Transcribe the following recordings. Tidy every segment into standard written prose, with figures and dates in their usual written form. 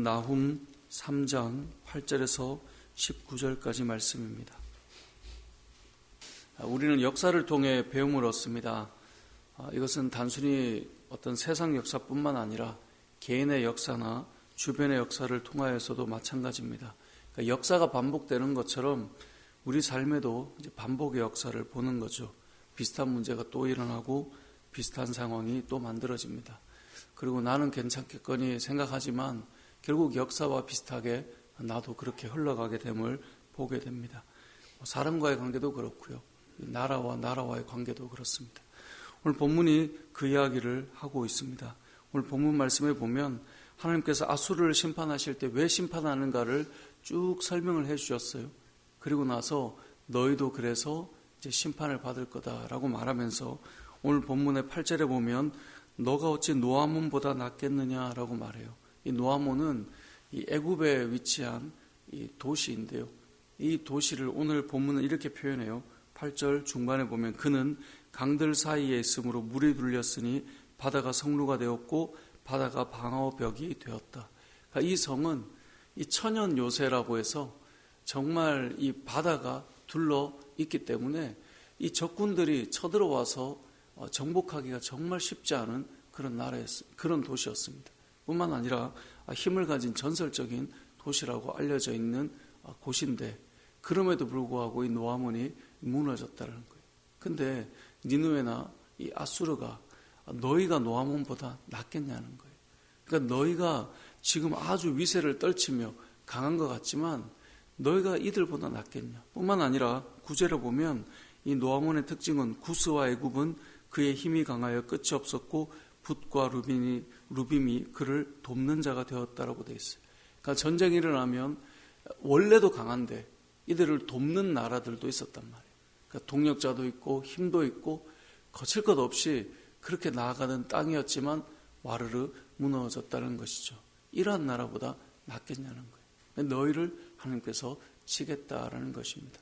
말씀은 나훔 3장 8절에서 19절까지 말씀입니다. 우리는 역사를 통해 배움을 얻습니다. 이것은 단순히 어떤 세상 역사뿐만 아니라 개인의 역사나 주변의 역사를 통하여서도 마찬가지입니다. 그러니까 역사가 반복되는 것처럼 우리 삶에도 이제 반복의 역사를 보는 거죠. 비슷한 문제가 또 일어나고 비슷한 상황이 또 만들어집니다. 그리고 나는 괜찮겠거니 생각하지만 결국 역사와 비슷하게 나도 그렇게 흘러가게 됨을 보게 됩니다. 사람과의 관계도 그렇고요. 나라와 나라와의 관계도 그렇습니다. 오늘 본문이 그 이야기를 하고 있습니다. 오늘 본문 말씀에 보면 하나님께서 아수르를 심판하실 때 왜 심판하는가를 쭉 설명을 해 주셨어요. 그리고 나서 너희도 그래서 이제 심판을 받을 거다라고 말하면서 오늘 본문의 8절에 보면 너가 어찌 노아몬보다 낫겠느냐라고 말해요. 이 노아몬은 이 애굽에 위치한 이 도시인데요. 이 도시를 오늘 본문은 이렇게 표현해요. 8절 중반에 보면 그는 강들 사이에 있으므로 물이 둘렸으니 바다가 성루가 되었고 바다가 방어벽이 되었다. 그러니까 이 성은 이 천연 요새라고 해서 정말 이 바다가 둘러 있기 때문에 이 적군들이 쳐들어와서 정복하기가 정말 쉽지 않은 그런 도시였습니다. 뿐만 아니라 힘을 가진 전설적인 도시라고 알려져 있는 곳인데 그럼에도 불구하고 이 노아몬이 무너졌다는 거예요. 근데 니느웨나 이 아수르가 너희가 노아몬보다 낫겠냐는 거예요. 그러니까 너희가 지금 아주 위세를 떨치며 강한 것 같지만 너희가 이들보다 낫겠냐. 뿐만 아니라 9절에 보면 이 노아몬의 특징은 구스와 애굽은 그의 힘이 강하여 끝이 없었고 붓과 루빔이 그를 돕는 자가 되었다라고 되어 있어요. 그러니까 전쟁이 일어나면 원래도 강한데 이들을 돕는 나라들도 있었단 말이에요. 그러니까 동력자도 있고 힘도 있고 거칠 것 없이 그렇게 나아가는 땅이었지만 와르르 무너졌다는 것이죠. 이러한 나라보다 낫겠냐는 거예요. 너희를 하나님께서 치겠다라는 것입니다.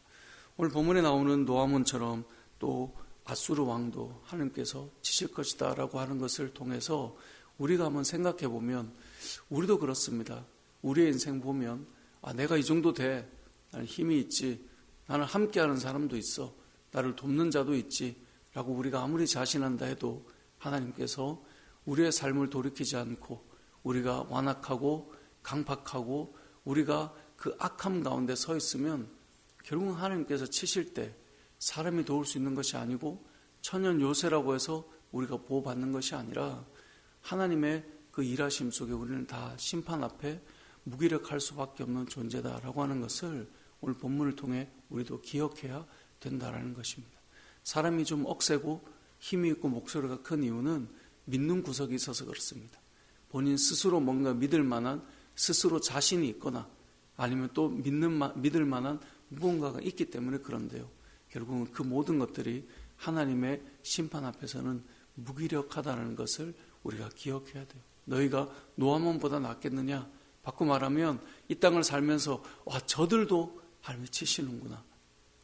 오늘 본문에 나오는 노아몬처럼 또 아수르 왕도 하나님께서 치실 것이다 라고 하는 것을 통해서 우리가 한번 생각해 보면 우리도 그렇습니다. 우리의 인생 보면 내가 이 정도 돼. 나는 힘이 있지. 나는 함께하는 사람도 있어. 나를 돕는 자도 있지. 라고 우리가 아무리 자신한다 해도 하나님께서 우리의 삶을 돌이키지 않고 우리가 완악하고 강팍하고 우리가 그 악함 가운데 서 있으면 결국 하나님께서 치실 때 사람이 도울 수 있는 것이 아니고 천연 요새라고 해서 우리가 보호받는 것이 아니라 하나님의 그 일하심 속에 우리는 다 심판 앞에 무기력할 수밖에 없는 존재다라고 하는 것을 오늘 본문을 통해 우리도 기억해야 된다라는 것입니다. 사람이 좀 억세고 힘이 있고 목소리가 큰 이유는 믿는 구석이 있어서 그렇습니다. 본인 스스로 뭔가 믿을 만한 스스로 자신이 있거나 아니면 또 믿을 만한 무언가가 있기 때문에 그런데요. 결국은 그 모든 것들이 하나님의 심판 앞에서는 무기력하다는 것을 우리가 기억해야 돼요. 너희가 노아몬보다 낫겠느냐? 바꿔 말하면 이 땅을 살면서 저들도 하나님이 치시는구나.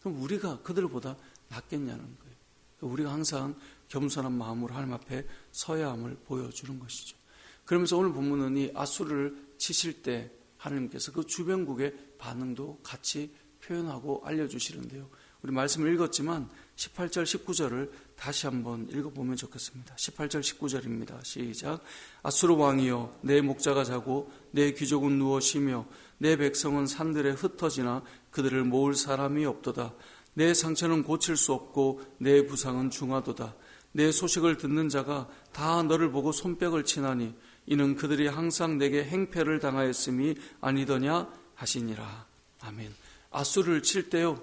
그럼 우리가 그들보다 낫겠냐는 거예요. 우리가 항상 겸손한 마음으로 하나님 앞에 서야 함을 보여주는 것이죠. 그러면서 오늘 본문은 이 아수르를 치실 때 하나님께서 그 주변국의 반응도 같이 표현하고 알려주시는데요. 우리 말씀을 읽었지만 18절 19절을 다시 한번 읽어보면 좋겠습니다. 18절 19절입니다. 시작. 아수르 왕이여 내 목자가 자고 내 귀족은 누워 쉬며 내 백성은 산들에 흩어지나 그들을 모을 사람이 없도다. 내 상처는 고칠 수 없고 내 부상은 중하도다. 내 소식을 듣는 자가 다 너를 보고 손뼉을 치나니 이는 그들이 항상 내게 행패를 당하였음이 아니더냐 하시니라. 아멘. 아수르를 칠 때요,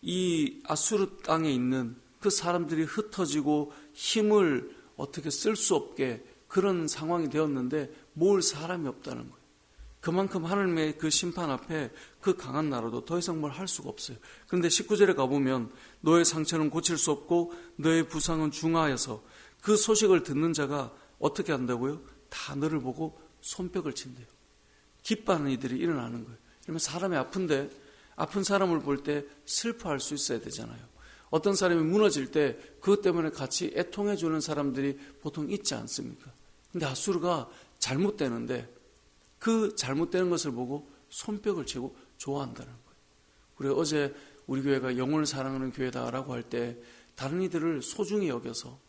이 아수르 땅에 있는 그 사람들이 흩어지고 힘을 어떻게 쓸 수 없게 그런 상황이 되었는데 모을 사람이 없다는 거예요. 그만큼 하나님의 그 심판 앞에 그 강한 나라도 더 이상 뭘 할 수가 없어요. 그런데 19절에 가보면 너의 상처는 고칠 수 없고 너의 부상은 중하여서 그 소식을 듣는 자가 어떻게 한다고요? 다 너를 보고 손뼉을 친대요. 기뻐하는 이들이 일어나는 거예요. 그러면 사람이 아픈데 아픈 사람을 볼 때 슬퍼할 수 있어야 되잖아요. 어떤 사람이 무너질 때 그것 때문에 같이 애통해 주는 사람들이 보통 있지 않습니까? 근데 아수르가 잘못되는데 그 잘못되는 것을 보고 손뼉을 치고 좋아한다는 거예요. 우리가 어제 우리 교회가 영혼을 사랑하는 교회다라고 할 때 다른 이들을 소중히 여겨서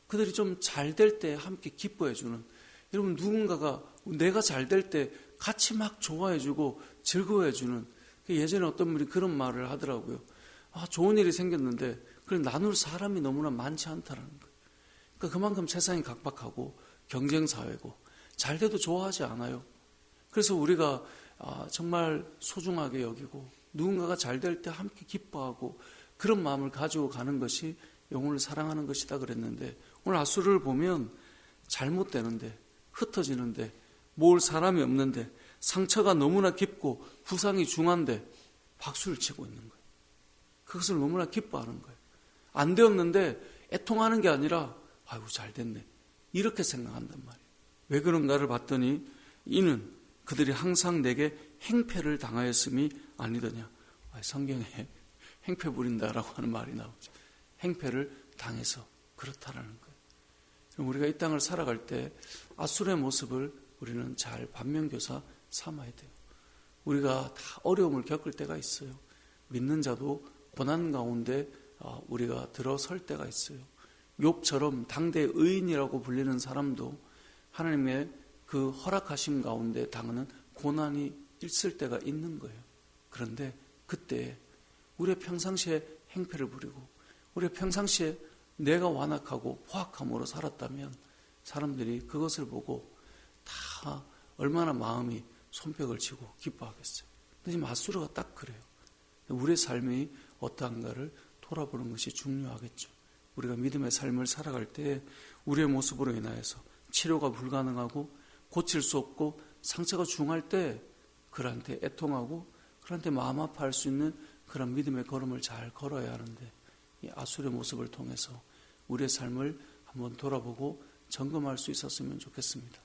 그들이 좀 잘 될 때 함께 기뻐해주는, 여러분 누군가가 내가 잘 될 때 같이 막 좋아해주고 즐거워해주는, 예전에 어떤 분이 그런 말을 하더라고요. 좋은 일이 생겼는데 그걸 나눌 사람이 너무나 많지 않다라는 거예요. 그러니까 그만큼 세상이 각박하고 경쟁사회고 잘 돼도 좋아하지 않아요. 그래서 우리가 정말 소중하게 여기고 누군가가 잘 될 때 함께 기뻐하고 그런 마음을 가지고 가는 것이 영혼을 사랑하는 것이다 그랬는데, 오늘 아수르를 보면 잘못되는데, 흩어지는데, 모을 사람이 없는데, 상처가 너무나 깊고 부상이 중한데 박수를 치고 있는 거예요. 그것을 너무나 기뻐하는 거예요. 안 되었는데 애통하는 게 아니라 아이고 잘 됐네, 이렇게 생각한단 말이에요. 왜 그런가를 봤더니 이는 그들이 항상 내게 행패를 당하였음이 아니더냐. 성경에 행패 부린다라고 하는 말이 나오죠. 행패를 당해서 그렇다라는 거예요. 그럼 우리가 이 땅을 살아갈 때 아수르의 모습을 우리는 잘 반면교사 삼아야 돼요. 우리가 다 어려움을 겪을 때가 있어요. 믿는 자도 고난 가운데 우리가 들어설 때가 있어요. 욥처럼 당대 의인이라고 불리는 사람도 하나님의 그 허락하심 가운데 당하는 고난이 있을 때가 있는 거예요. 그런데 그때 우리의 평상시에 행패를 부리고 우리의 평상시에 내가 완악하고 포악함으로 살았다면 사람들이 그것을 보고 다 얼마나 마음이 손뼉을 치고 기뻐하겠어요. 근데 지금 아수르가 딱 그래요. 우리의 삶이 어떠한가를 돌아보는 것이 중요하겠죠. 우리가 믿음의 삶을 살아갈 때 우리의 모습으로 인하여서 치료가 불가능하고 고칠 수 없고 상처가 중할 때 그들한테 애통하고 그들한테 마음 아파할 수 있는 그런 믿음의 걸음을 잘 걸어야 하는데, 이 아수르의 모습을 통해서 우리의 삶을 한번 돌아보고 점검할 수 있었으면 좋겠습니다.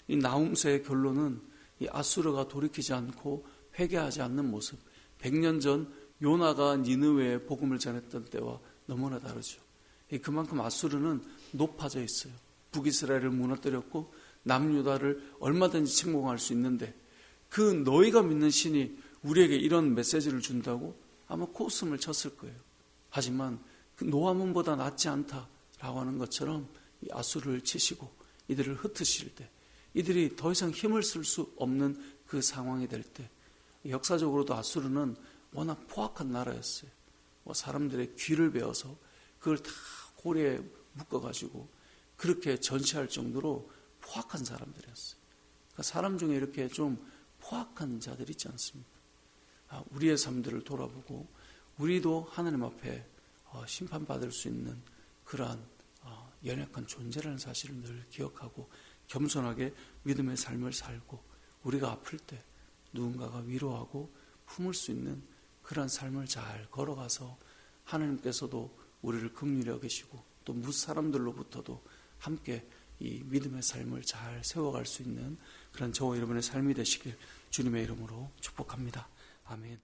이 나훔서의 결론은 이 아수르가 돌이키지 않고 회개하지 않는 모습, 100년 전 요나가 니느웨에 복음을 전했던 때와 너무나 다르죠. 그만큼 아수르는 높아져 있어요. 북이스라엘을 무너뜨렸고 남유다를 얼마든지 침공할 수 있는데, 그 너희가 믿는 신이 우리에게 이런 메시지를 준다고 아마 코웃음을 쳤을 거예요. 하지만 그 노아문보다 낫지 않다라고 하는 것처럼 이 아수르를 치시고 이들을 흩으실 때, 이들이 더 이상 힘을 쓸 수 없는 그 상황이 될 때, 역사적으로도 아수르는 워낙 포악한 나라였어요. 사람들의 귀를 베어서 그걸 다 고리에 묶어가지고 그렇게 전시할 정도로 포악한 사람들이었어요. 그러니까 사람 중에 이렇게 좀 포악한 자들이 있지 않습니까? 우리의 삶들을 돌아보고 우리도 하나님 앞에 심판받을 수 있는 그러한 연약한 존재라는 사실을 늘 기억하고 겸손하게 믿음의 삶을 살고, 우리가 아플 때 누군가가 위로하고 품을 수 있는 그러한 삶을 잘 걸어가서 하나님께서도 우리를 긍휼히 여기시고 또 무사람들로부터도 함께 이 믿음의 삶을 잘 세워갈 수 있는 그런 저와 여러분의 삶이 되시길 주님의 이름으로 축복합니다. 아멘.